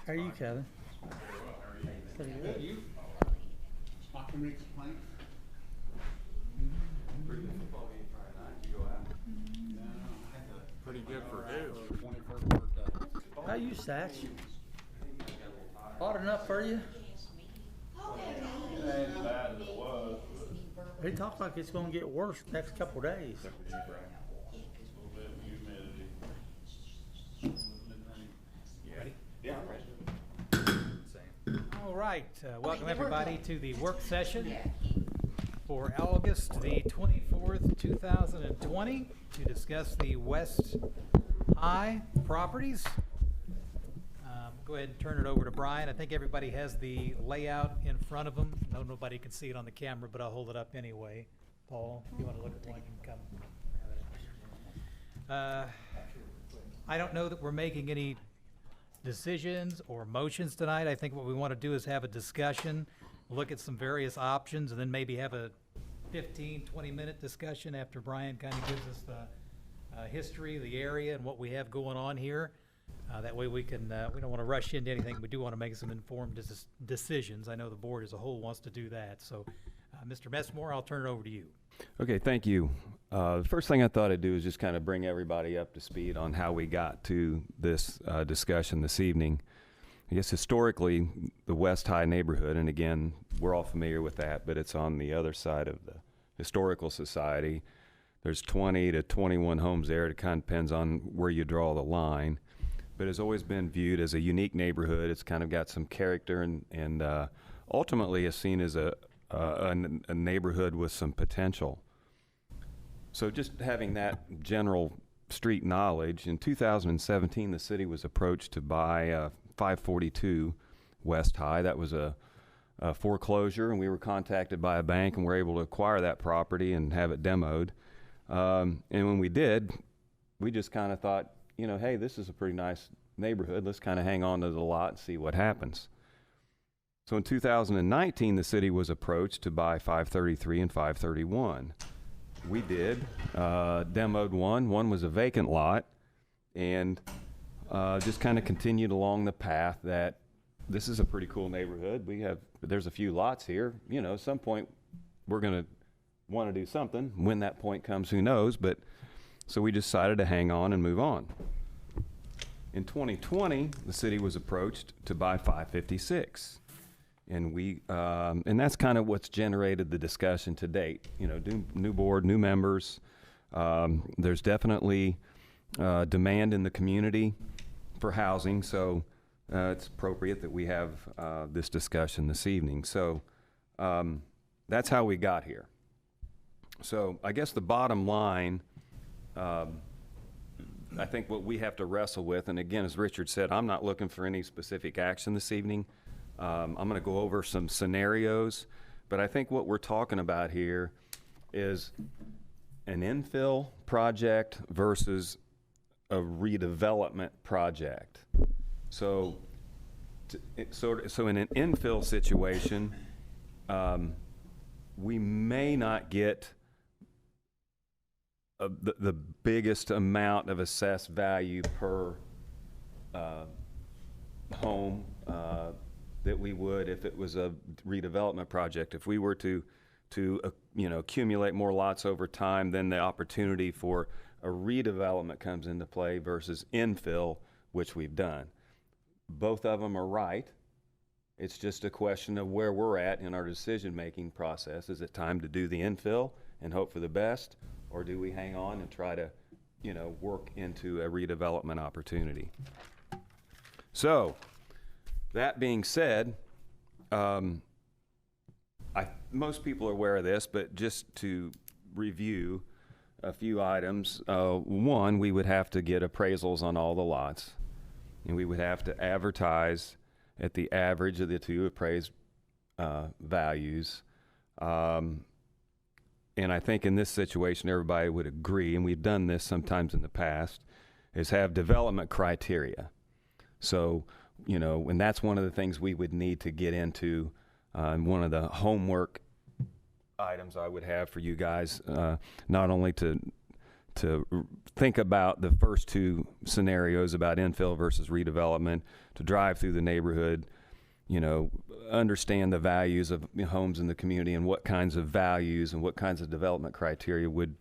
How are you, Kevin? Pretty good. You? Not to make complaints? Pretty good football game Friday night. You go out? No, I had to. Pretty good for who? 21st birthday. How you, Sax? Hot enough for you? It ain't as bad as it was, but They talk like it's gonna get worse next couple days. a little bit of humidity. Ready? Yeah, I'm ready. All right, welcome everybody to the work session for August the 24th, 2020 to discuss the West High properties. Go ahead and turn it over to Brian. I think everybody has the layout in front of them. No, nobody can see it on the camera, but I'll hold it up anyway. Paul, if you want to look at one, you can come. I don't know that we're making any decisions or motions tonight. I think what we want to do is have a discussion, look at some various options, and then maybe have a 15-20-minute discussion after Brian kind of gives us the history of the area and what we have going on here. That way we can, we don't want to rush into anything. We do want to make some informed decisions. I know the board as a whole wants to do that. So, Mr. Messmore, I'll turn it over to you. Okay, thank you. The first thing I thought I'd do is just kind of bring everybody up to speed on how we got to this discussion this evening. I guess historically, the West High neighborhood, and again, we're all familiar with that, but it's on the other side of the Historical Society. There's 20 to 21 homes there. It kind of depends on where you draw the line, but it's always been viewed as a unique neighborhood. It's kind of got some character and ultimately is seen as a neighborhood with some potential. So just having that general street knowledge, in 2017 the city was approached to buy 542 West High. That was a foreclosure, and we were contacted by a bank and were able to acquire that property and have it demoed. And when we did, we just kind of thought, you know, hey, this is a pretty nice neighborhood. Let's kind of hang on to the lot and see what happens. So in 2019, the city was approached to buy 533 and 531. We did, demoed one. One was a vacant lot, and just kind of continued along the path that this is a pretty cool neighborhood. There's a few lots here. You know, at some point we're going to want to do something. When that point comes, who knows? But so we decided to hang on and move on. In 2020, the city was approached to buy 556. And and that's kind of what's generated the discussion to date. You know, new board, new members. There's definitely demand in the community for housing, so it's appropriate that we have this discussion this evening. So that's how we got here. So I guess the bottom line, I think what we have to wrestle with, and again, as Richard said, I'm not looking for any specific action this evening. I'm going to go over some scenarios, but I think what we're talking about here is an infill project versus a redevelopment project. So in an infill situation, we may not get the biggest amount of assessed value per home that we would if it was a redevelopment project. If we were to you know, accumulate more lots over time, then the opportunity for a redevelopment comes into play versus infill, which we've done. Both of them are right. It's just a question of where we're at in our decision-making process. Is it time to do the infill and hope for the best, or do we hang on and try to, you know, work into a redevelopment opportunity? So, that being said, most people are aware of this, but just to review a few items. One, we would have to get appraisals on all the lots, and we would have to advertise at the average of the two appraised values. And I think in this situation, everybody would agree, and we've done this sometimes in the past, is have development criteria. So, you know, and that's one of the things we would need to get into. One of the homework items I would have for you guys, not only to think about the first two scenarios about infill versus redevelopment, to drive through the neighborhood, you know, understand the values of homes in the community and what kinds of values and what kinds of development criteria would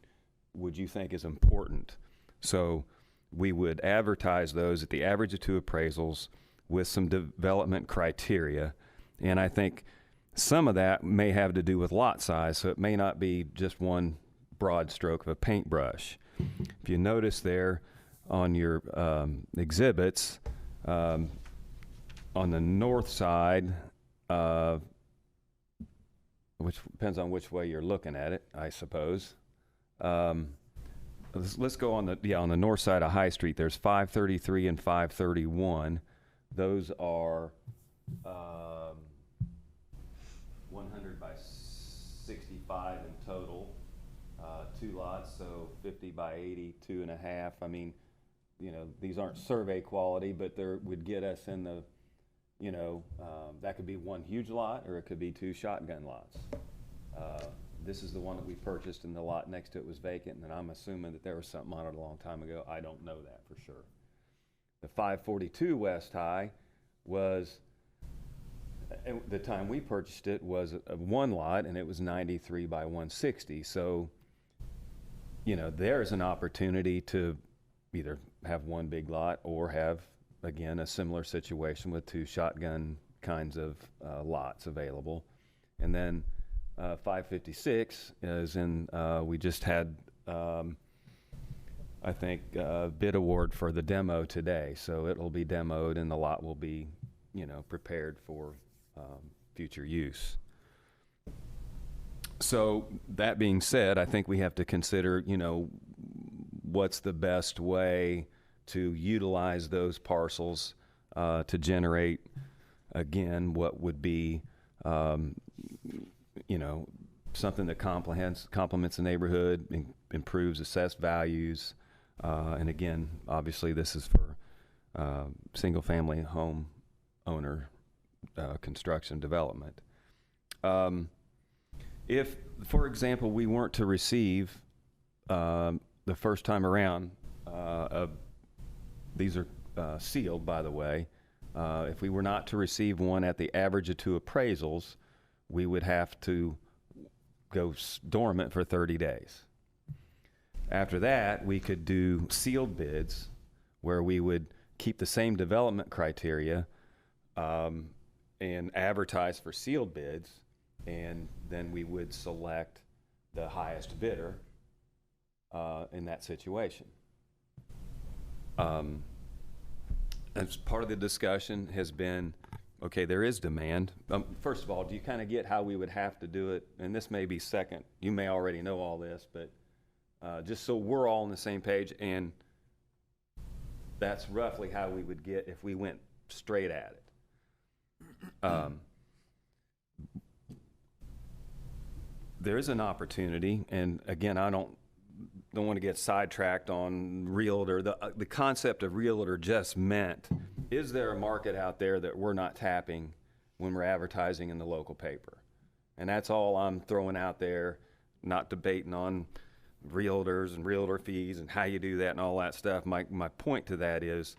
you think is important. So we would advertise those at the average of two appraisals with some development criteria. And I think some of that may have to do with lot size, so it may not be just one broad stroke of a paintbrush. If you notice there on your exhibits, on the north side, which depends on which way you're looking at it, I suppose. Let's go on the north side of High Street. There's 533 and 531. Those are 100 by 65 in total, two lots, so 50 by 80, 2.5. I mean, you know, these aren't survey quality, but they would get us in the, you know, that could be one huge lot or it could be two shotgun lots. This is the one that we purchased and the lot next to it was vacant, and I'm assuming that there was something on it a long time ago. I don't know that for sure. The 542 West High was, at the time we purchased it, was a one lot, and it was 93 by 160. So, you know, there's an opportunity to either have one big lot or have, again, a similar situation with two shotgun kinds of lots available. And then 556 is in, we just had, I think, bid award for the demo today. So it'll be demoed and the lot will be, you know, prepared for future use. So that being said, I think we have to consider, you know, what's the best way to utilize those parcels to generate, again, what would be, you know, something that complements the neighborhood, improves assessed values, and again, obviously this is for single-family home owner construction development. If, for example, we weren't to receive the first time around, these are sealed, by the way, if we were not to receive one at the average of two appraisals, we would have to go dormant for 30 days. After that, we could do sealed bids where we would keep the same development criteria and advertise for sealed bids, and then we would select the highest bidder in that situation. As part of the discussion has been, okay, there is demand. First of all, do you kind of get how we would have to do it? And this may be second. You may already know all this, but just so we're all on the same page, and that's roughly how we would get if we went straight at it. There is an opportunity, and again, I don't want to get sidetracked on realtor. The concept of realtor just meant, is there a market out there that we're not tapping when we're advertising in the local paper? And that's all I'm throwing out there, not debating on realtors and realtor fees and how you do that and all that stuff. My point to that is,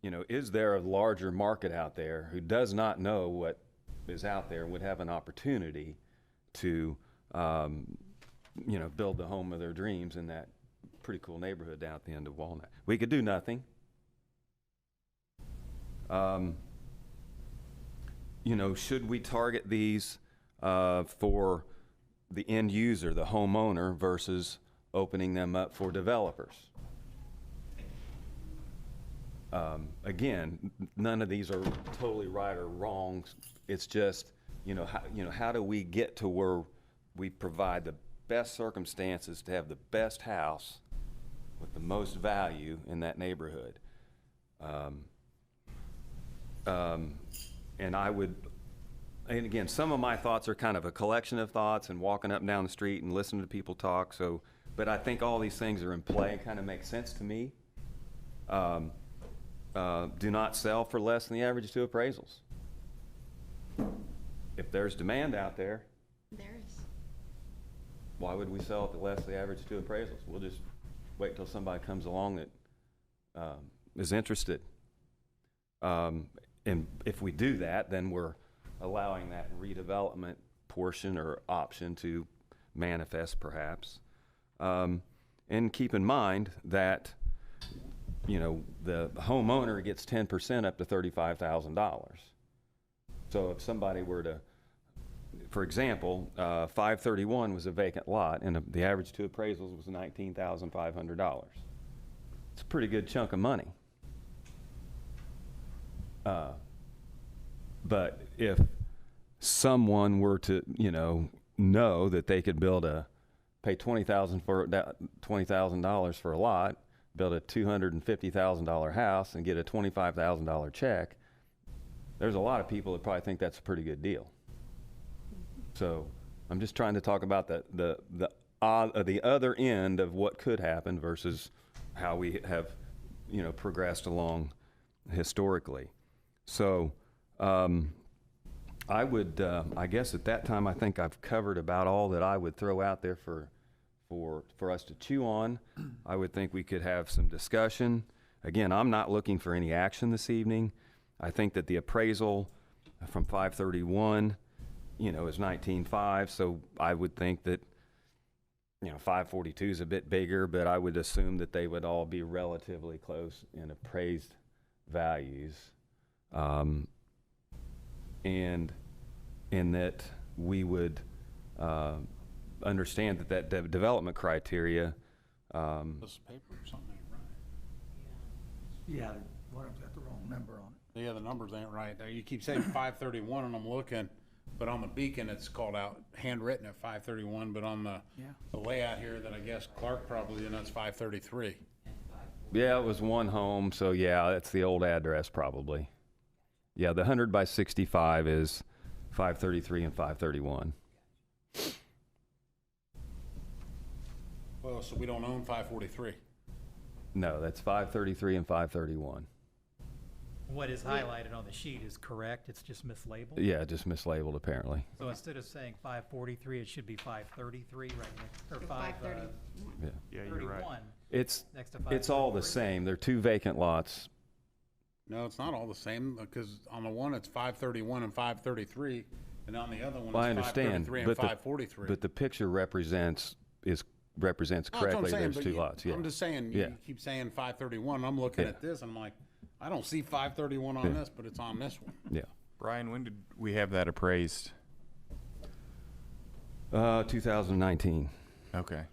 you know, is there a larger market out there who does not know what is out there and would have an opportunity to you know, build the home of their dreams in that pretty cool neighborhood down at the end of Walnut? We could do nothing. You know, should we target these for the end user, the homeowner, versus opening them up for developers? Again, none of these are totally right or wrong. It's just, how do we get to where we provide the best circumstances to have the best house with the most value in that neighborhood? And again, some of my thoughts are kind of a collection of thoughts and walking up and down the street and listening to people talk. So, but I think all these things are in play and kind of make sense to me. Do not sell for less than the average of two appraisals. If there's demand out there, There is. why would we sell at the less than the average of two appraisals? wait till somebody comes along that is interested. And if we do that, then we're allowing that redevelopment portion or option to manifest perhaps. And keep in mind that, you know, the homeowner gets 10% up to $35,000. So if somebody were to, for example, 531 was a vacant lot, and the average two appraisals was $19,500. It's a pretty good chunk of money. But if someone were to, you know that they could pay $20,000 for a lot, build a $250,000 house, and get a $25,000 check, there's a lot of people that probably think that's a pretty good deal. So I'm just trying to talk about the other end of what could happen versus how we have, you know, progressed along historically. So I would, I guess at that time, I think I've covered about all that I would throw out there for us to chew on. I would think we could have some discussion. Again, I'm not looking for any action this evening. I think that the appraisal from 531, you know, is 19.5, so I would think that, you know, 542 is a bit bigger, but I would assume that they would all be relatively close in appraised values. And in that we would understand that development criteria. This paper or something ain't right. Yeah, one of them's got the wrong number on it. Yeah, the numbers ain't right. Now, you keep saying 531, and I'm looking, but on the beacon, it's called out, handwritten at 531, but on the layout here that I guess Clark probably, and that's 533. Yeah, it was one home, so yeah, that's the old address probably. Yeah, the 100 by 65 is 533 and 531. Well, so we don't own 543. No, that's 533 and 531. What is highlighted on the sheet is correct, it's just mislabeled? Yeah, just mislabeled apparently. So instead of saying 543, it should be 533 right next, or So 531. 530. Yeah, you're right. It's Next to it's all the 533. same. They're two vacant lots. No, it's not all the same, because on the one, it's 531 and 533, and on the other one, Well, I it's understand, 533 and but 543. but the picture represents No, that's what I'm correctly. saying, There's but two lots. Yeah. I'm just saying, Yeah. you keep saying 531, I'm looking Yeah. at this, and I'm like, I don't see 531 on Yeah. this, but it's on this one. Yeah. Brian, when did we have that appraised? 2019. Okay.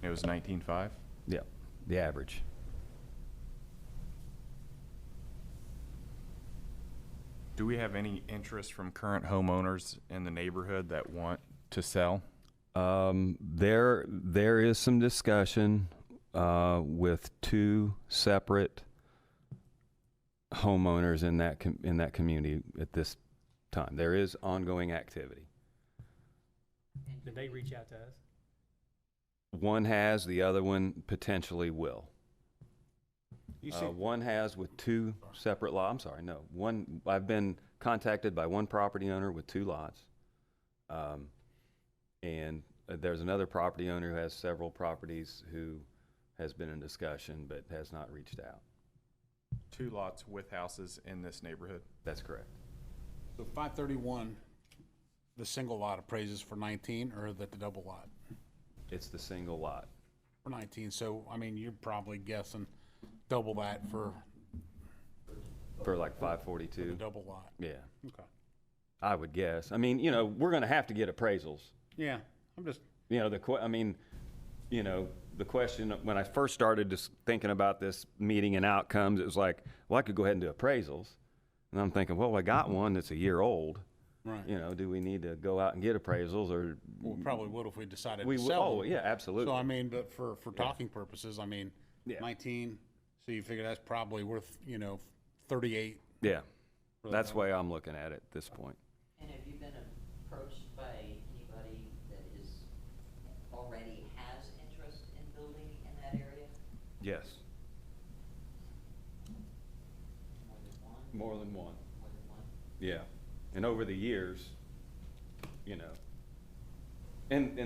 It was 19.5? Yeah, the average. Do we have any interest from current homeowners in the neighborhood that want to sell? There is some discussion with two separate homeowners in that community at this time. There is ongoing activity. Did they reach out to us? One has, the other one potentially will. You see, One has with two separate lots. I'm sorry, no. One, I've been contacted by one property owner with two lots. And there's another property owner who has several properties who has been in discussion but has not reached out. 2 lots with houses in this neighborhood? That's correct. so 531, the single lot appraises for 19, or the double lot? It's the single lot. For 19, so, I mean, you're probably guessing double that for For like the 542. double lot. Yeah, Okay. I would guess. I mean, you know, we're going to have to get appraisals. Yeah, I'm just, You know, the question when I first started just thinking about this meeting and outcomes, it was like, well, I could go ahead and do appraisals. And I'm thinking, well, I got one that's a year old. right. You know, do we need to go out and get appraisals or? We probably would if we decided We to would, sell oh, them. yeah, absolutely. So, I mean, but for talking purposes, I mean, Yeah. 19, so you figure that's probably worth, 38. Yeah, for that's that the way I'm looking at it at this point. And have you been approached by anybody that is, already has interest in building in that area? Yes. More than one? More than one. More than one? Yeah, and over the years, you know, and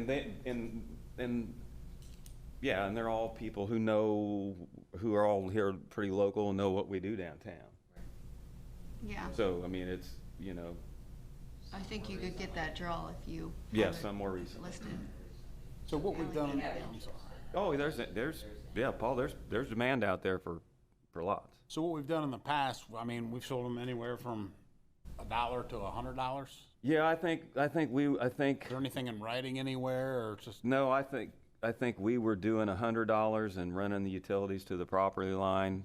Yeah, and they're all people who are all here pretty local and know what we do downtown. Yeah, So, I mean, it's, you know, I think you could get that draw if you. yeah, have it some more recently. listed. So what we've done, Yeah. I'm sorry. Oh, yeah, Paul, there's demand out there for lots. So what we've done in the past, I mean, we've sold them anywhere from $1 to $100. Is Yeah, I think there anything in writing anywhere, or it's just? no, I think we were doing $100 and running the utilities to the property line,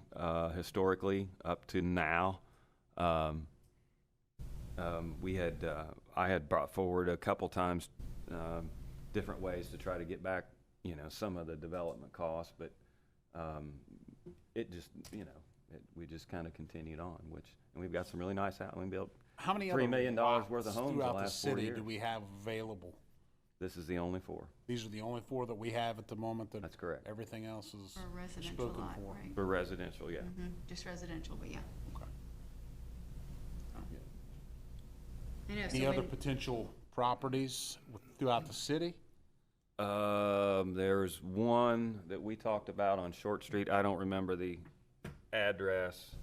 historically up to now. I had brought forward a couple times, different ways to try to get back, you know, some of the development costs, but, it just, you know, we just kind of continued on, and we've got some really nice we built How many $3 other million lots worth of homes the throughout the last 4 city years. do we have available? This is the only 4. These are the only 4 that we have at the moment. That's correct. Everything else is For a residential spoken lot, for. right? For residential, yeah. Just residential, but yeah. Okay. I know, Any so other when, potential properties throughout the city? There's one that we talked about on Short Street. I don't remember the address.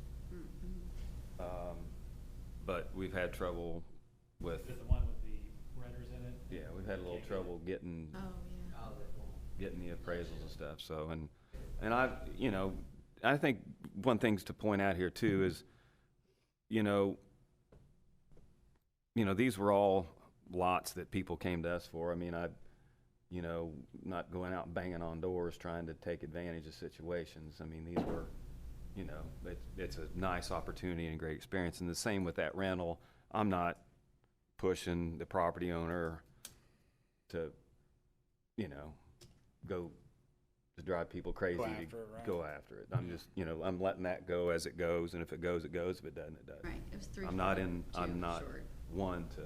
But we've had trouble with, Is it the one with the renters in it? yeah, we've had a little trouble getting oh, yeah. the appraisals and stuff, so, and I, you know, I think one thing to point out here too is, you know, these were all lots that people came to us for. I mean, you know, not going out and banging on doors trying to take advantage of situations. I mean, these were, you know, it's a nice opportunity and a great experience. And the same with that rental. I'm not pushing the property owner to, you know, go to drive people crazy Go to after it, right? go after it. I'm just, you know, I'm letting that go as it goes, and if it goes, it goes. If it doesn't, it doesn't. Right, it was 3. I'm not one to,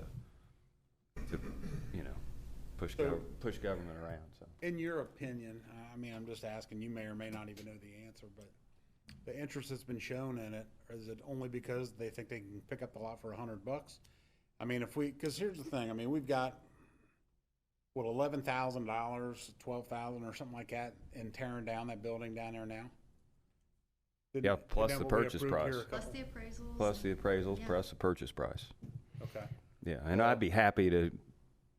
you know, push government around, so. In your opinion, I mean, I'm just asking, you may or may not even know the answer, but the interest that's been shown in it, is it only because they think they can pick up the lot for $100? I mean, because here's the thing, I mean, we've got, what, $11,000, $12,000 or something like that in tearing down that building down there now? Yeah, plus the purchase price. Plus the appraisals. Plus the appraisals, Yeah. plus the purchase price. Okay. Yeah, and I'd be happy to,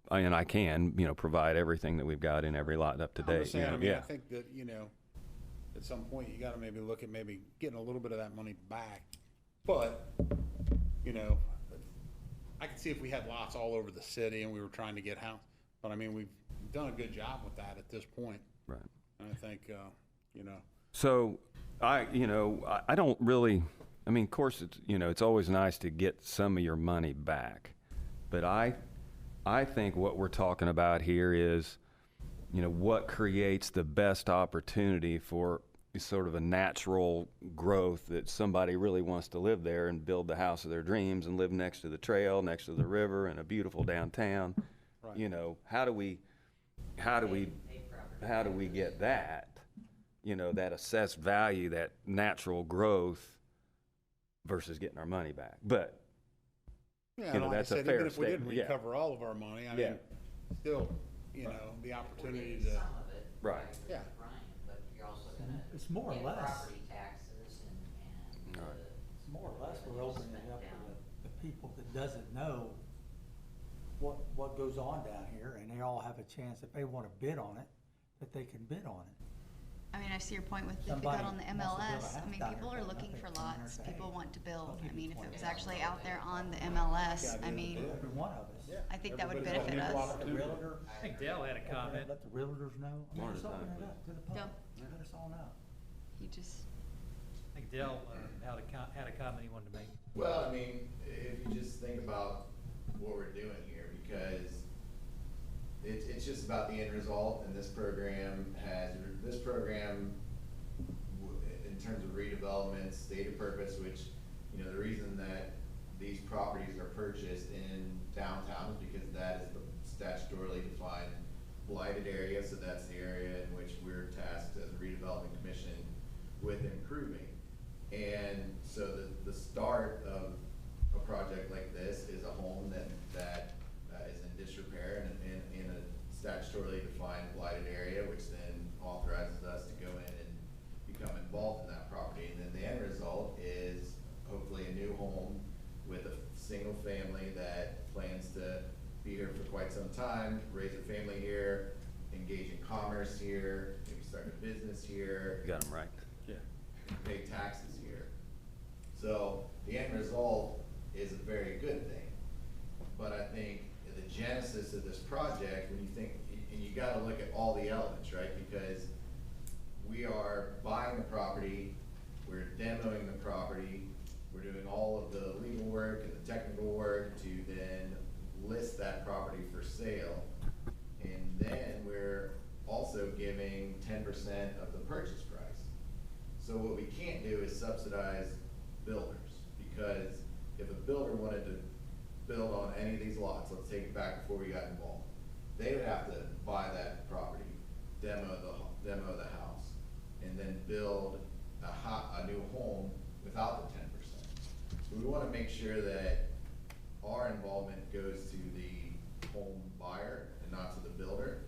and I can, you know, provide everything that we've got in every lot up to I'm date. just saying, you know, I mean, I yeah. think that, you know, at some point, you gotta maybe look at maybe getting a little bit of that money back. But, you know, I could see if we had lots all over the city and we were trying to get house, but I mean, we've done a good job with that at this point. Right. And I think, you know, So I don't really, I mean, of course, it's, you know, it's always nice to get some of your money back. But I think what we're talking about here is, you know, what creates the best opportunity for sort of a natural growth that somebody really wants to live there and build the house of their dreams and live next to the trail, next to the river, and a beautiful downtown. Right. You know, how do we get that, you know, that assessed value, that natural growth versus getting our money back? But, yeah, you and know, like I that's a said, fair even if we didn't statement, yeah. recover all of our money, I Yeah. mean, still, you know, the opportunity to, Some of it. Right. Yeah. Brian, but you're also gonna. It's more or get less. Property taxes and, Right. It's more or less we're opening it up down. to the people that doesn't know what goes on down here, and they all have a chance, if they wanna bid on it, that they can bid on it. I mean, I see your point with if you Somebody got on the wants to build a MLS, I house mean, down people there are for looking for nothing, lots, $200,000. people want to build. I'll I give mean, you if it was $20,000 actually out there on the MLS, I mean, Every one of us. I think that would Everybody's benefit got an equal us. Let the realtor, I think Dale had a comment. let the realtors know. I mean, More just than open that, it up to the public, let us all know. He just, I think Dale had a comment he wanted to make. Well, I mean, if you just think about what we're doing here, because it's just about the end result, and this program in terms of redevelopment, stated purpose, which, you know, the reason that these properties are purchased in downtown is because that is the statutorily defined blighted area, so that's the area in which we're tasked as a redevelopment commission with improving. And so the start of a project like this is a home that is in disrepair and in a statutorily defined blighted area, which then authorizes commerce here, maybe start a business here. You got them right. Pay taxes here. So the end result is a very good thing. But I think the genesis of this project, when you think, and you gotta look at all the elements, right? Because we are buying the property, we're demoing the property, we're doing all of the legal work and the technical work to then list that property for sale. And then we're also giving 10% of the purchase price. So what we can't do is subsidize builders, because if a builder wanted to build on any of these lots, let's take it back before we got involved, they would have to buy that property, demo the house, and then build a new home without the 10%. So we wanna make sure that our involvement goes to the home buyer and not to the builder.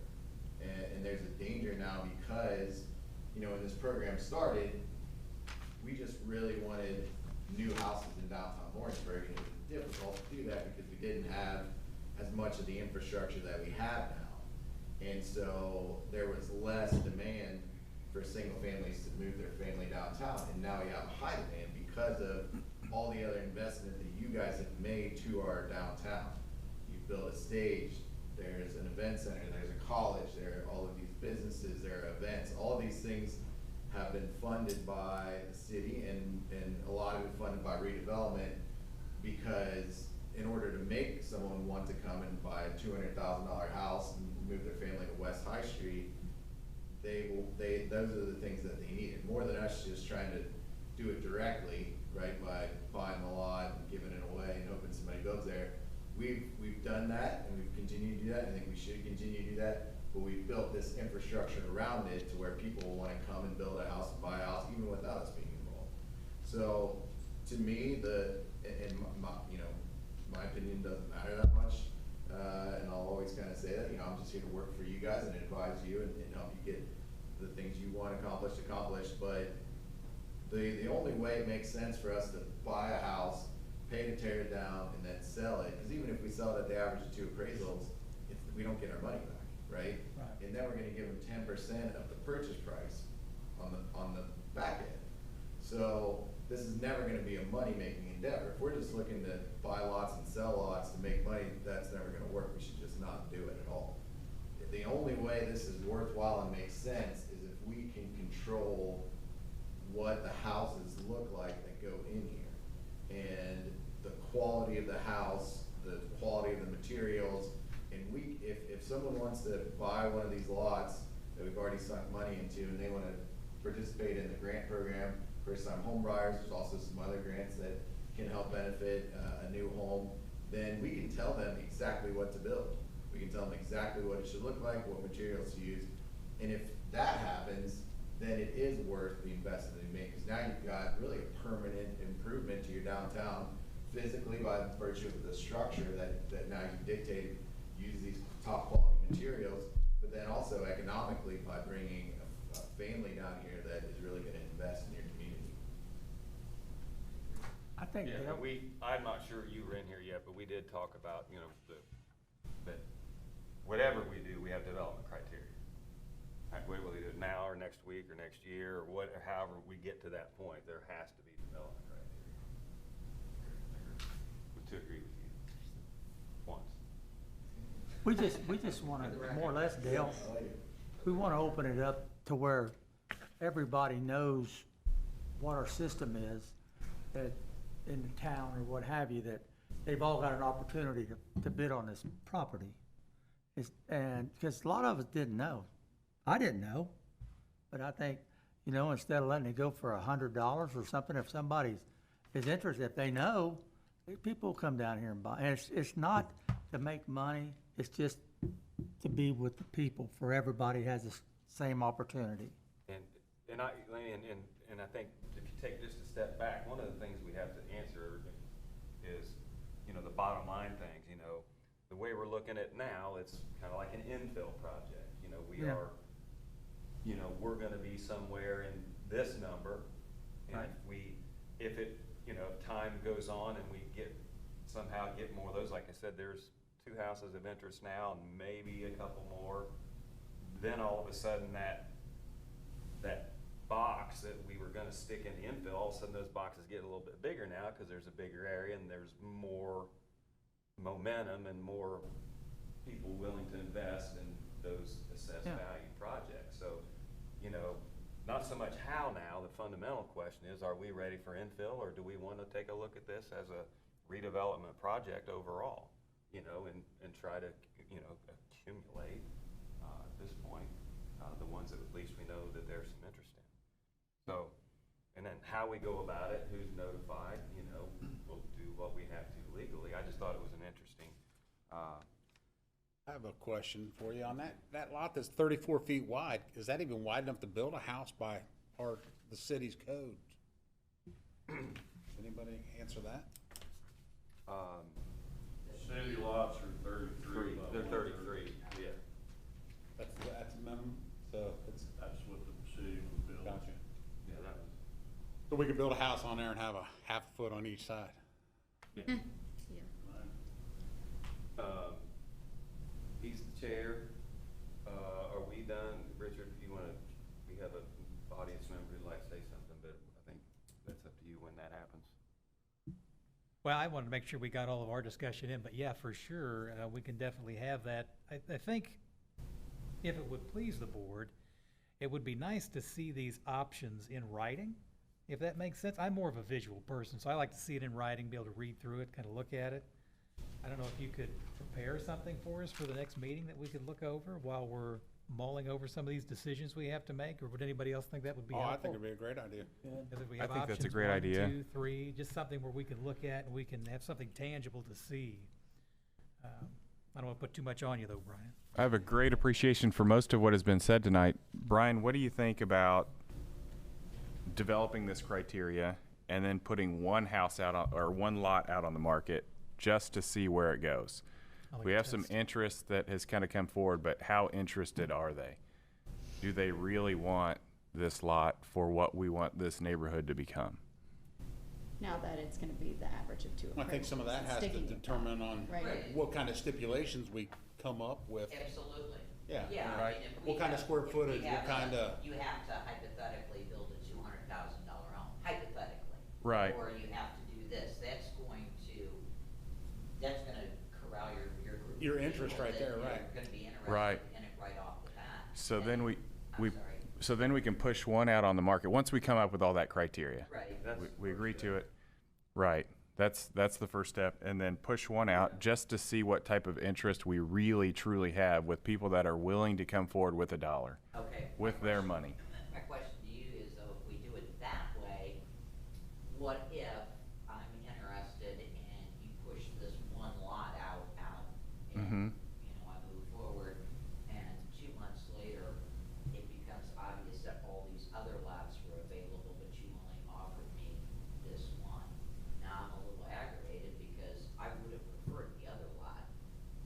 And there's a danger now because, you know, when this program started, we just really wanted new houses in downtown Lawrenceburg, and it was difficult to do that because we didn't have as much of the infrastructure that we have now. And so there was less demand for single families to move their family downtown, and now we have a high demand because of all the other investment that you guys have made to our downtown. You've built a stage, there's an event center, there's a college, there are all of these businesses, there are events, all of these things have been funded by the city, and a lot of it funded by redevelopment, because in order to make someone want to come and buy a $200,000 house and move their family to West High Street, those are the things that they needed, more than us just trying to do it directly, right, by buying the lot and giving it away and hoping somebody builds there. We've done that, and we've continued to do that, and I think we should continue to do that, but we've built this infrastructure around it to where people wanna come and build a house and buy a house even without us being involved. So, to me, my opinion doesn't matter that much, and I'll always kinda say that, you know, I'm just here to work for you guys and advise you and help you get the things you want accomplished, but the only way it makes sense for us to buy a house, pay to tear it down, and then sell it, because even if we sell it at the average of 2 appraisals, we don't get our money back, right? Right. And then we're gonna give them 10% of the purchase price on the back end. So this is never gonna be a money-making endeavor. If we're just looking to buy lots and sell lots to make money, that's never gonna work. We should just not do it at all. The only way this is worthwhile and makes sense is if we can control what the houses look like that go in here, and the quality of the house, the quality of the materials. And if someone wants to buy one of these lots that we've already sunk money into, and they wanna participate in the grant program, first-time home buyers, there's also some other grants that can help benefit a new home, then we can tell them exactly what to build. We can tell them exactly what it should look like, what materials to use, and if that happens, then it is worth the investment you make, because now you've got really a permanent improvement to your downtown physically by virtue of the structure that now you've dictated, use these top quality materials, but then also economically by bringing a family down here that is really gonna invest in your community. I think, Yeah, Dale, I'm not sure you were in here yet, but we did talk about, you know, that whatever we do, we have development criteria. Whether we do it now or next week or next year or however we get to that point, there has to be development criteria. To agree with you. Once. we just wanna, more or less, Dale, we wanna open it up to where everybody knows what our system is, that in the town or what have you, that they've all got an opportunity to bid on this property. And, because a lot of us didn't know. I didn't know, but I think, you know, instead of letting it go for $100 or something, if somebody is interested, if they know, people will come down here and buy. And it's not to make money, it's just to be with the people, for everybody has the same opportunity. And I think if you take just a step back, one of the things we have to answer is, you know, the bottom line things, you know, the way we're looking at now, it's kind of like an infill project. You know, we Yeah. are, you know, we're gonna be somewhere in this number. And Right. if it, you know, if time goes on and we somehow get more of those, like I said, there's 2 houses of interest now and maybe a couple more, then all of a sudden that box that we were gonna stick in the infill, all of a sudden those boxes get a little bit bigger now because there's a bigger area and there's more momentum and more people willing to invest in those assessed Yeah. value projects. So, you know, not so much how now, the fundamental question is, are we ready for infill, or do we wanna take a look at this as a redevelopment project overall? You know, and try to, you know, accumulate, at this point, the ones that at least we know that there's some interest in. So, and then how we go about it, who's notified, you know, we'll do what we have to legally. I just thought it was an interesting, I have a question for you on that lot that's 34 feet wide. Is that even wide enough to build a house by the city's codes? Anybody answer that? City lots are 33. They're 33, yeah. That's a minimum, so it's, That's what the city would build. gotcha. Yeah, that was. So we could build a house on there and have a half a foot on each side. Yeah. He's the chair. Are we done? Richard, you wanna, we have an audience member who'd like to say something, but I think that's up to you when that happens. Well, I wanted to make sure we got all of our discussion in, but yeah, for sure, we can definitely have that. I think if it would please the board, it would be nice to see these options in writing, if that makes sense. I'm more of a visual person, so I like to see it in writing, be able to read through it, kind of look at it. I don't know if you could prepare something for us for the next meeting that we could look over while we're mulling over some of these decisions we have to make, or would anybody else think that would be Oh, helpful? I think it'd be a great idea. Because if we I have think that's a options great 1, idea. 2, 3, just something where we can look at and we can have something tangible to see. I don't want to put too much on you though, Brian. I have a great appreciation for most of what has been said tonight. Brian, what do you think about developing this criteria and then putting one house out on, or one lot out on the market just to see where it goes? I like We a have some test. interest that has kind of come forward, but how interested are they? Do they really want this lot for what we want this neighborhood to become? Now that it's gonna be the average of 2 I think some of that appraisals, has to sticking with that. determine on Right. what kind of stipulations we come up with. Absolutely. Yeah, Yeah, I right. mean, if What we kind of have- square if we footage, what have kind a- of, You have to hypothetically build a $200,000 home, hypothetically. Right. Or you have to do this, that's gonna corral your group. of Your interest people right that, there, you know, right. are gonna be Right. interested in it right off the bat. So And- then we I'm sorry. so then we can push one out on the market once we come up with all that criteria. Right. We agree to it. Right. That's the first step. And then push one out just to see what type of interest we really truly have with people that are willing to come forward with $1 Okay. with their money. My question to you is, though, if we do it that way, what if I'm interested and you push this one lot out, and, you know, I move forward, and 2 months later, it becomes obvious that all these other lots were available, but you only offered me this one. Now I'm a little aggravated because I would have preferred the other lot,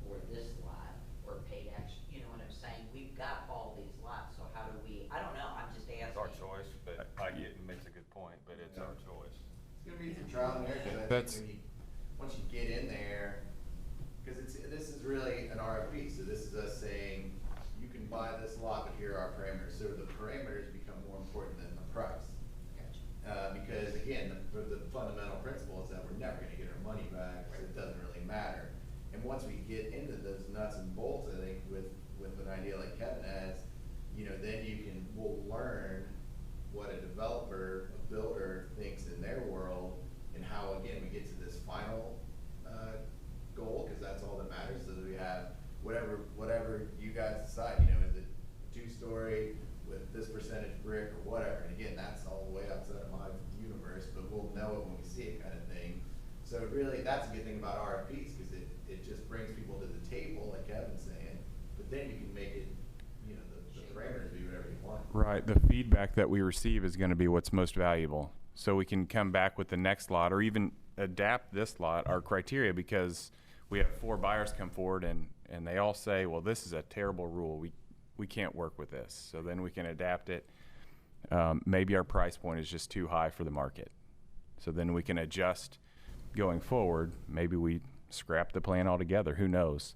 or this lot, or paid extra, you know what I'm saying? We've got all these lots, so how do we, I don't know, I'm just asking. It's our choice, but I get, it makes a good point, but it's our choice. It's gonna be some trial and error, cause I That's- think once you get in there, cause this is really an RFP, so this is us saying, you can buy this lot, but here are our parameters, so the parameters become more important than the price. Because again, the fundamental principle is that we're never gonna get our money back, so it doesn't really matter. And once we get into those nuts and bolts, I think with an idea like Kevin has, you know, then we'll learn what a developer, a builder thinks in their world, and how, again, we get to this final, goal, cause that's all that matters, so that we have whatever you guys decide, you know, is it 2-story with this percentage brick or whatever, and again, that's all the way outside of my universe, but we'll know it when we see it kind of thing. So really, that's a good thing about RFPs, cause it just brings people to the table, like Kevin's saying, but then you can make it, you know, the parameters be whatever you want. Right. The feedback that we receive is going to be what's most valuable. So we can come back with the next lot or even adapt this lot, our criteria, because we have 4 buyers come forward and they all say, well, this is a terrible rule. We can't work with this. So then we can adapt it. Maybe our price point is just too high for the market. So then we can adjust going forward. Maybe we scrap the plan altogether. Who knows?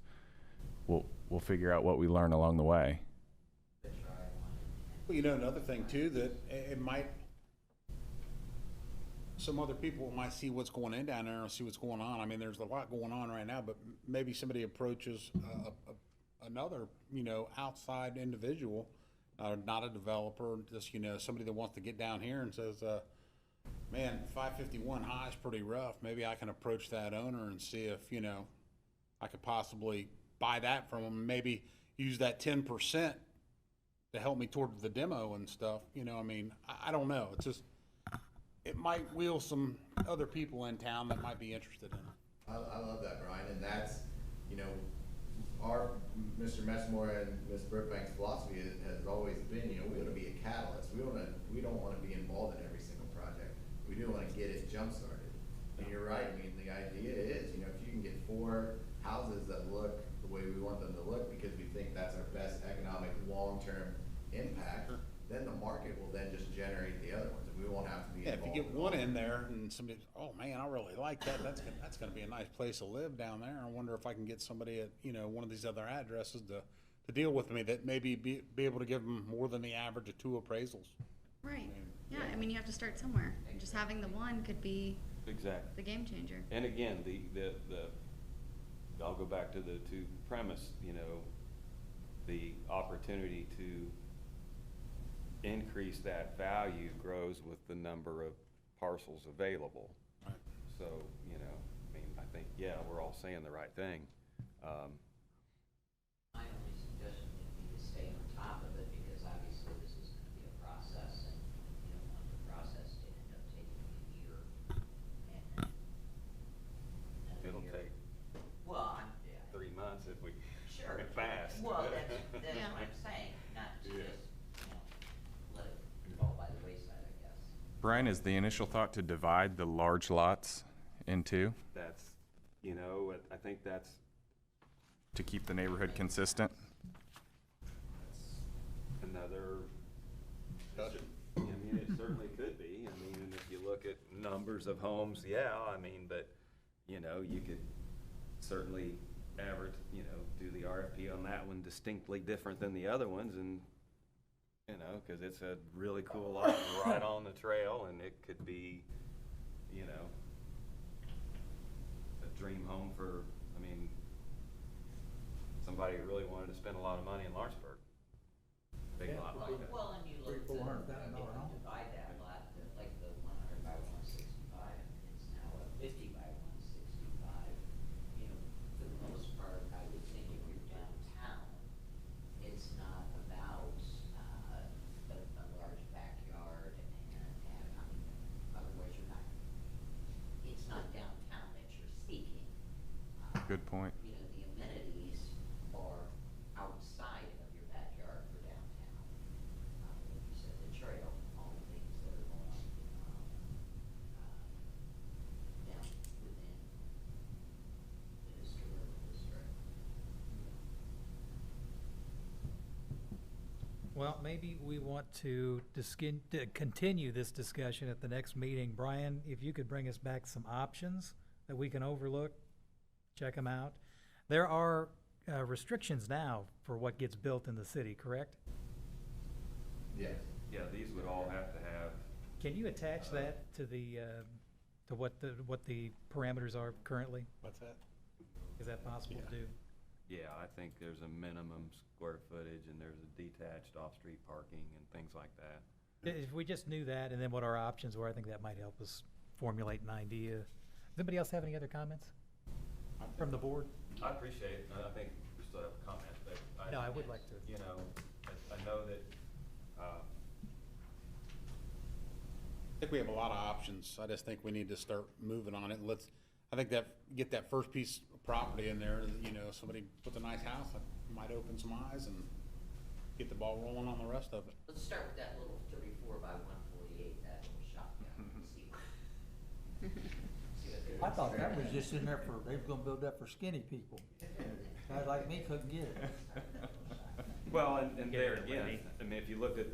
We'll figure out what we learn along the way. Well, you know, another thing too, that it might, some other people might see what's going in down there and see what's going on. I mean, there's a lot going on right now, but maybe somebody approaches another, you know, outside individual, not a developer, just, you know, somebody that wants to get down here and says, man, 551 high is pretty rough. Maybe I can approach that owner and see if, you know, I could possibly buy that from them, maybe use that 10% to help me toward the demo and stuff. You know, I mean, I don't know. It's just, it might wheel some other people in town that might be interested in it. I love that, Brian, and that's, you know, our, Mr. Messmore and Ms. Brookbank's philosophy has always been, you know, we want to be a catalyst. We don't want to be involved in every single project. We do want to get it jump-started. And you're right, I mean, the idea is, you know, if you can get 4 houses that look the way we want them to look, because we think that's our best economic long-term impact, then the market will then just generate the other ones, and we won't have to be Yeah, involved. if you get one in there and somebody, oh man, I really like that, that's gonna be a nice place to live down there. I wonder if I can get somebody at, you know, one of these other addresses to deal with me that maybe be able to give them more than the average of 2 appraisals. Right, yeah, I mean, you have to start somewhere. Just having the one could be Exactly. the game changer. And again, I'll go back to the premise, you know, the opportunity to increase that value grows with the number of parcels available. Right. So, you know, I mean, I think, yeah, we're all saying the right thing. My only suggestion would be to stay on top of it, because obviously this is gonna be a process, and you don't want the process to end up taking a year. And then another It'll year. take Well, yeah. 3 months if we Sure. run it fast. Well, that's Yeah. what I'm saying, not to Yeah. just, you know, let it fall by the wayside, I guess. Brian, is the initial thought to divide the large lots in 2 That's, you know, I think that's, to keep the neighborhood consistent? another, I mean, it certainly could be. I mean, and if you look at numbers of homes, yeah, I mean, but, you know, you could certainly average, you know, do the RFP on that one distinctly different than the other ones, and, you know, because it's a really cool lot right on the trail, and it could be, you know, a dream home for, I mean, somebody who really wanted to spend a lot of money in Lawrenceburg. Big Yeah. lot like that. Well, and you look to, $300,000 if you home. divide that lot, like the 100 by 165, it's now a 50 by 165. You know, for the most part, I would think if you're downtown, it's not about a large backyard and, I mean, otherwise you're not, it's not downtown that you're seeking. Good point. You know, the amenities are outside of your backyard for downtown. Like you said, the trail, all the things that are going on, down within the historical district. Well, maybe we want to continue this discussion at the next meeting. Brian, if you could bring us back some options that we can overlook, check them out. There are restrictions now for what gets built in the city, correct? Yes. Yeah, these would all have to have, Can you attach that to the, to what the parameters are currently? What's that? Is that possible to do? yeah, I think there's a minimum square footage, and there's a detached off-street parking and things like that. If we just knew that and then what our options were, I think that might help us formulate an idea. Does anybody else have any other comments from the board? I appreciate it, and I think we still have a comment, but No, I would like to. You know, I know that, I think we have a lot of options. I just think we need to start moving on it. I think get that first piece of property in there, you know, somebody puts a nice house, that might open some eyes and get the ball rolling on the rest of it. Let's start with that little 34 by 148, that little shotgun, and see what they I thought that was just in there for, they was gonna build that for skinny people. Guys like me couldn't get it. well, and Get there it again, ready. I mean, if you look at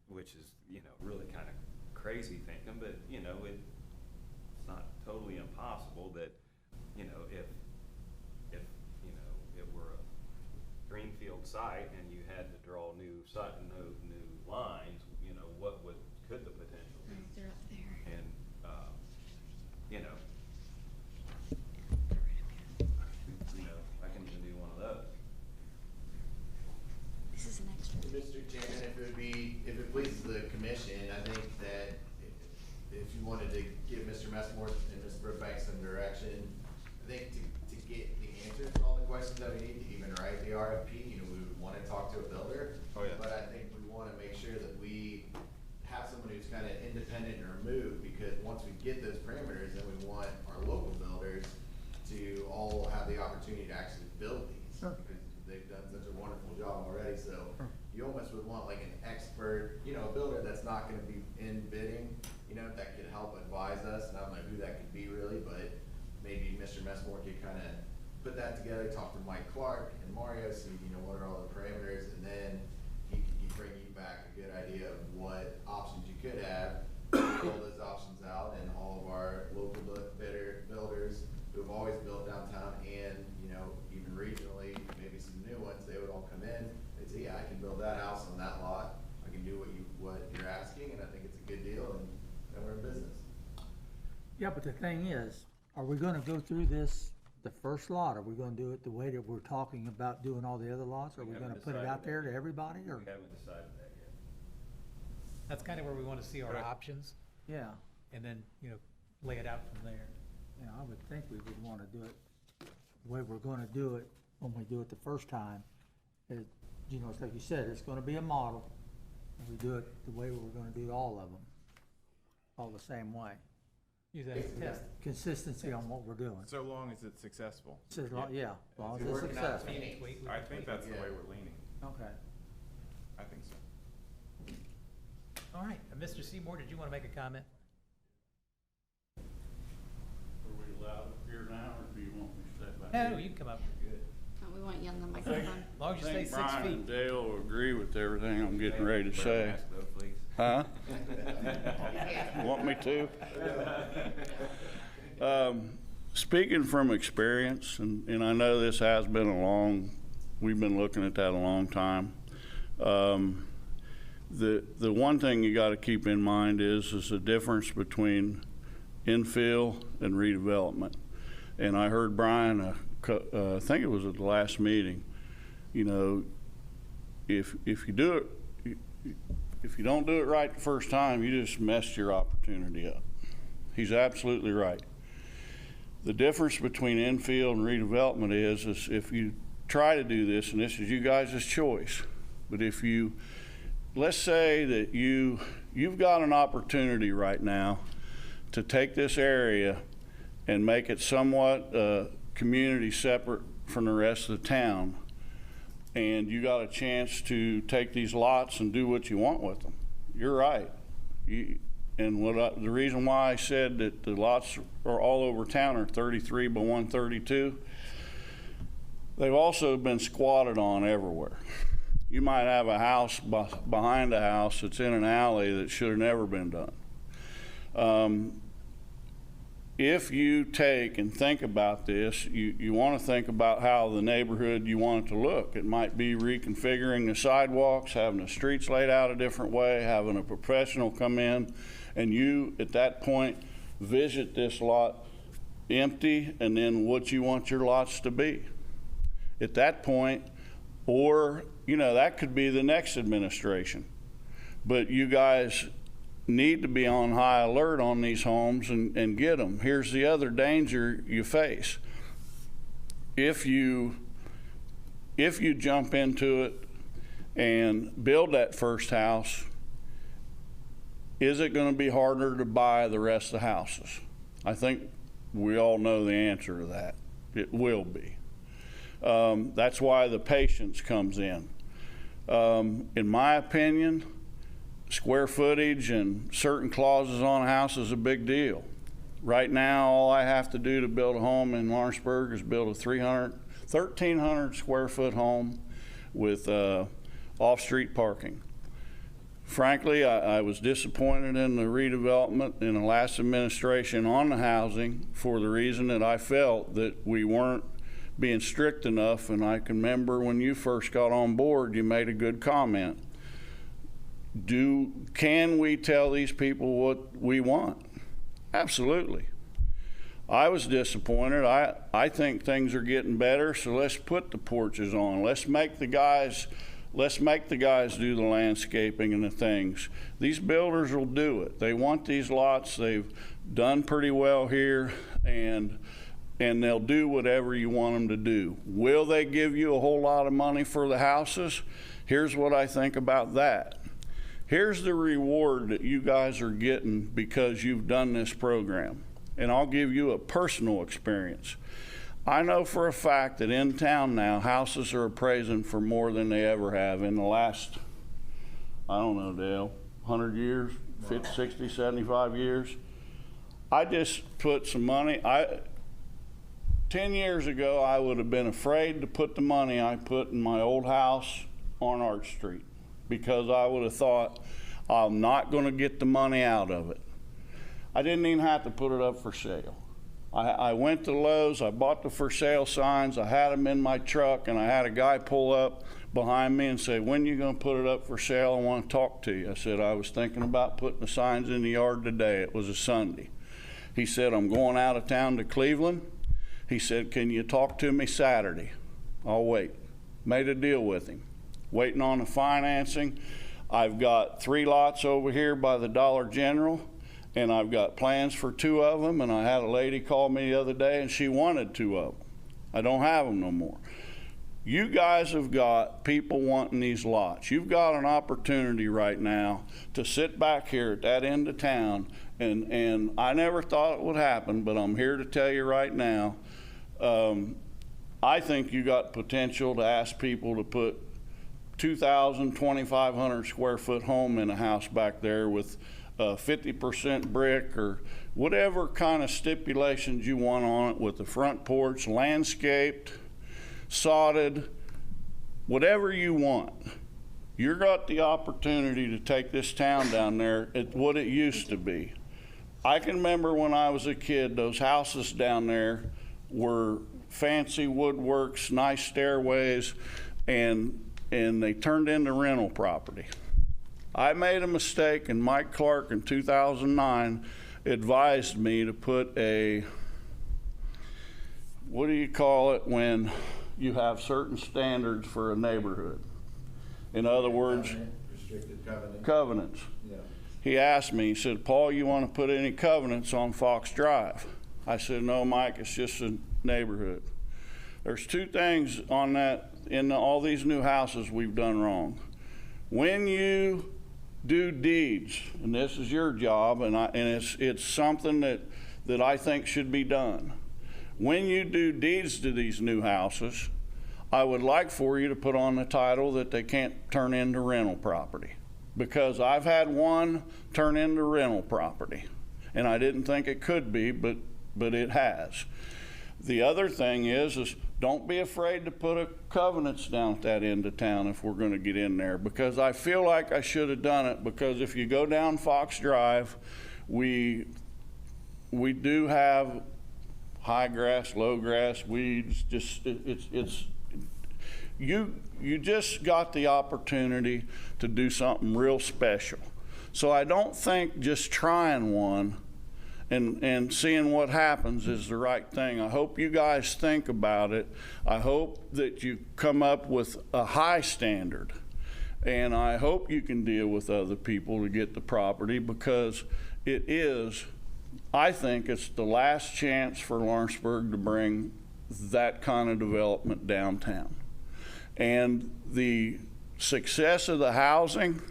which is, you know, really kind of crazy thinking, but, you know, it's not totally impossible that, you know, if, you know, it were a greenfield site and you had to draw new Messmore and Ms. Brookbank some direction. I think to get the answers to all the questions that we need to even write the RFP, we would wanna talk to a builder. Oh, yeah. But I think we wanna make sure that we have someone who's kinda independent and removed, because once we get those parameters, then we want our local builders to all have the opportunity to actually build these. Sure. Because they've done such a wonderful job already, so you almost would want like an expert, a builder that's not gonna be in bidding, that could help advise us, and I don't know who that could be really, but maybe Mr. Messmore could kinda put that together, talk to Mike Clark and Mario, see, what are all the parameters, and then he could bring you back a good idea of what options you could have, roll those options out, and all of our local builders who have always built downtown and, even regionally, maybe some new ones, they would all come in and say, yeah, I can build that house on that lot, I can do what you're asking, and I think it's a good deal, and we're in business. Yeah, but the thing is, are we gonna go through this, the first lot, are we gonna do it the way that we're talking about doing all the other lots? Are we gonna put it out there to everybody, or? We haven't decided that yet. That's kind of where we want to see our Right. options, Yeah, and then, lay it out from there. I would think we would wanna do it the way we're gonna do it when we do it the first time. It, it's like you said, it's gonna be a model, and we do it the way we're gonna do all of them, all the same way. Use that as a test. Consistency on what we're doing. So long as it's successful. So, yeah, as long as We're it's working out successful. Phoenix. I think that's the way we're leaning. Okay. I think so. All right, Mr. Seymour, did you want to make a comment? Are we allowed up here now, or do you want me to step back? No, here? you can come up. Oh, we want you on the I think- microphone. As long as you I stay think 6 Brian and feet. Dale will agree with everything I'm getting ready to Wear a say. mask though, please. Huh? Yeah. Want me to? Speaking from experience, and I know this has been we've been looking at that a long time. The one thing you gotta keep in mind is the difference between infill and redevelopment. And I heard Brian, I think it was at the last meeting, if you do it, if you don't do it right the first time, you just messed your opportunity up. He's absolutely right. The difference between infill and redevelopment is if you try to do this, and this is you guys' choice, but let's say that you've got an opportunity right now to take this area and make it somewhat community separate from the rest of the town, and you got a chance to take these lots and do what you want with them. You're right. The reason why I said that the lots are all over town are 33 by 132, they've also been squatted on everywhere. You might have a house behind a house that's in an alley that should have never been done. If you take and think about this, you want to think about how the neighborhood you want it to look. It might be reconfiguring the sidewalks, having the streets laid out a different way, having a professional come in, and you, at that point, visit this lot empty, and then what you want your lots to be. At that point, or, that could be the next administration. But you guys need to be on high alert on these homes and get them. Here's the other danger you face. If you jump into it and build that first house, is it going to be harder to buy the rest of the houses? I think we all know the answer to that. It will be. That's why the patience comes in. In my opinion, square footage and certain clauses on a house is a big deal. Right now, all I have to do to build a home in Lawrenceburg is build a 1,300 square foot home with off-street parking. Frankly, I was disappointed in the redevelopment in the last administration on the housing for the reason that I felt that we weren't being strict enough, and I can remember when you first got on board, you made a good comment. Can we tell these people what we want? Absolutely. I was disappointed. I think things are getting better, so let's put the porches on. Let's make the guys do the landscaping and the things. These builders will do it. They want these lots. They've done pretty well here, and they'll do whatever you want them to do. Will they give you a whole lot of money for the houses? Here's what I think about that. Here's the reward that you guys are getting because you've done this program. And I'll give you a personal experience. I know for a fact that in town now, houses are appraising for more than they ever have in the last, I don't know, Dale, 100 years, 50, 60, 75 years. I just put some money. 10 years ago, I would have been afraid to put the money I put in my old house on Arch Street because I would have thought, I'm not going to get the money out of it. I didn't even have to put it up for sale. I went to Lowe's, I bought the for sale signs, I had them in my truck, and I had a guy pull up behind me and say, when are you going to put it up for sale? I want to talk to you. I said, I was thinking about putting the signs in the yard today. It was a Sunday. He said, I'm going out of town to Cleveland. He said, can you talk to me Saturday? I'll wait. Made a deal with him. Waiting on the financing. I've got 3 lots over here by the Dollar General, and I've got plans for 2 of them, and I had a lady call me the other day, and she wanted 2 of them. I don't have them no more. You guys have got people wanting these lots. You've got an opportunity right now to sit back here at that end of town, and I never thought it would happen, but I'm here to tell you right now, I think you got potential to ask people to put 2,000, 2,500 square foot home in a house back there with 50% brick or whatever kind of stipulations you want on it, with the front porch, landscaped, sodded, whatever you want. You got the opportunity to take this town down there at what it used to be. I can remember when I was a kid, those houses down there were fancy woodworks, nice stairways, and they turned into rental property. I made a mistake, and Mike Clark in 2009 advised me to put a, what do you call it when you have certain standards for a neighborhood? In other words, restricted covenant. Covenants. Yeah. He asked me, he said, Paul, you want to put any covenants on Fox Drive? I said, no, Mike, it's just a neighborhood. There's 2 things on that, in all these new houses we've done wrong. When you do deeds, and this is your job, and it's something that I think should be done. When you do deeds to these new houses, I would like for you to put on the title that they can't turn into rental property, because I've had one turn into rental property, and I didn't think it could be, but it has. The other thing is don't be afraid to put a covenants down at that end of town if we're going to get in there, because I feel like I should have done it, because if you go down Fox Drive, we do have high grass, low grass, weeds, just you just got the opportunity to do something real special. So I don't think just trying one and seeing what happens is the right thing. I hope you guys think about it. I hope that you come up with a high standard, and I hope you can deal with other people to get the property, because it is, I think it's the last chance for Lawrenceburg to bring that kind of development downtown. And the success of the housing,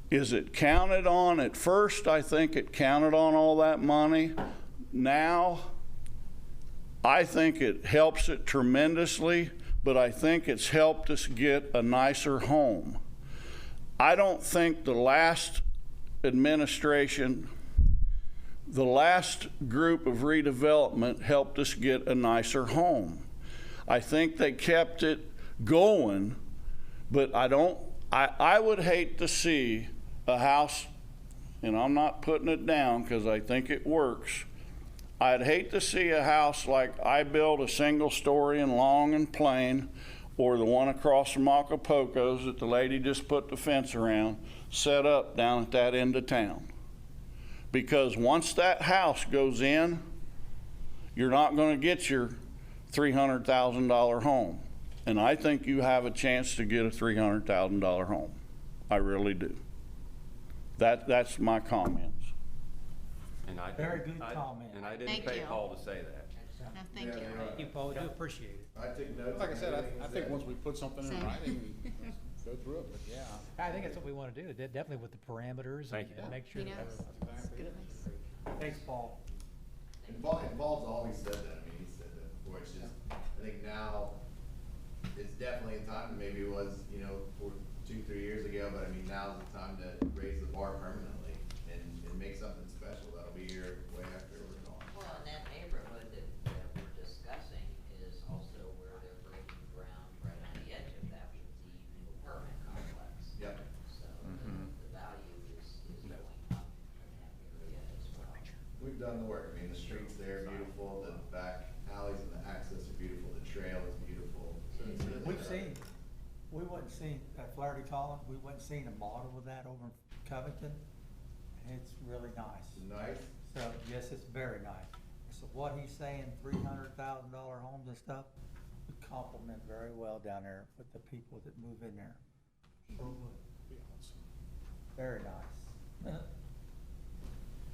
is it counted on? At first, I think it counted on all that money. Now, I think it helps it tremendously, but I think it's helped us get a nicer home. I don't think the last administration, the last group of redevelopment helped us get a nicer home. I think they kept it going, but I would hate to see a house, and I'm not putting it down because I think it works. I'd hate to see a house like I built, a single story and long and plain, or the one across from Acapulco's that the lady just put the fence around, set up down at that end of town. Because once that house goes in, you're not going to get your $300,000 home. And I think you have a chance to get a $300,000 home. I really do. That's my comments. And I Very didn't- good I- comment. And I didn't Thank pay you. Paul to say that. No, thank you. Yeah, You, Paul, we do appreciate it. I took notes. Like I on said, everything I he think said. once we put something in Same. writing, let's go through it, but yeah. I think that's what we want to do, definitely with the parameters Thank and you. and make sure You that know, we're. it's good advice. Thanks, Paul. And Paul's always said that, I mean, he said that before, it's just, I think now, it's definitely a time, maybe it was, you know, 2-3 years ago, but I mean, now's the time to raise the bar permanently and make something special that'll be here way after we're gone. Well, and that neighborhood that we're discussing is also where they're breaking ground right on the edge of that with the new apartment complex. Yep. So Mhm. the value is going up in that area as well. We've done the work, I mean, the streets there are beautiful, the back alleys and the access are beautiful, the trail is beautiful. So it's really, We wouldn't seen, at Flaherty Collins, we wouldn't seen a model of that over in Covington. It's really nice. Nice. So, yes, it's very nice. So what he's saying, $300,000 homes and stuff, would complement very well down there with the people that move in there. Very nice. Are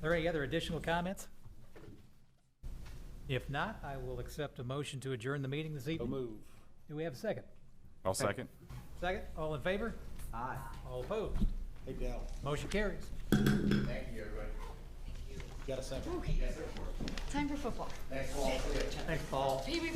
there any other additional comments? If not, I will accept a motion to adjourn the meeting this So evening. move. Do we have a second? I'll second. Second, all in favor? Aye. All opposed? Hey, Dell, Motion carries. Thank you, everybody. got a second? Yes, sir. Time for football. Thanks, Paul. Thanks, Paul. Pee wee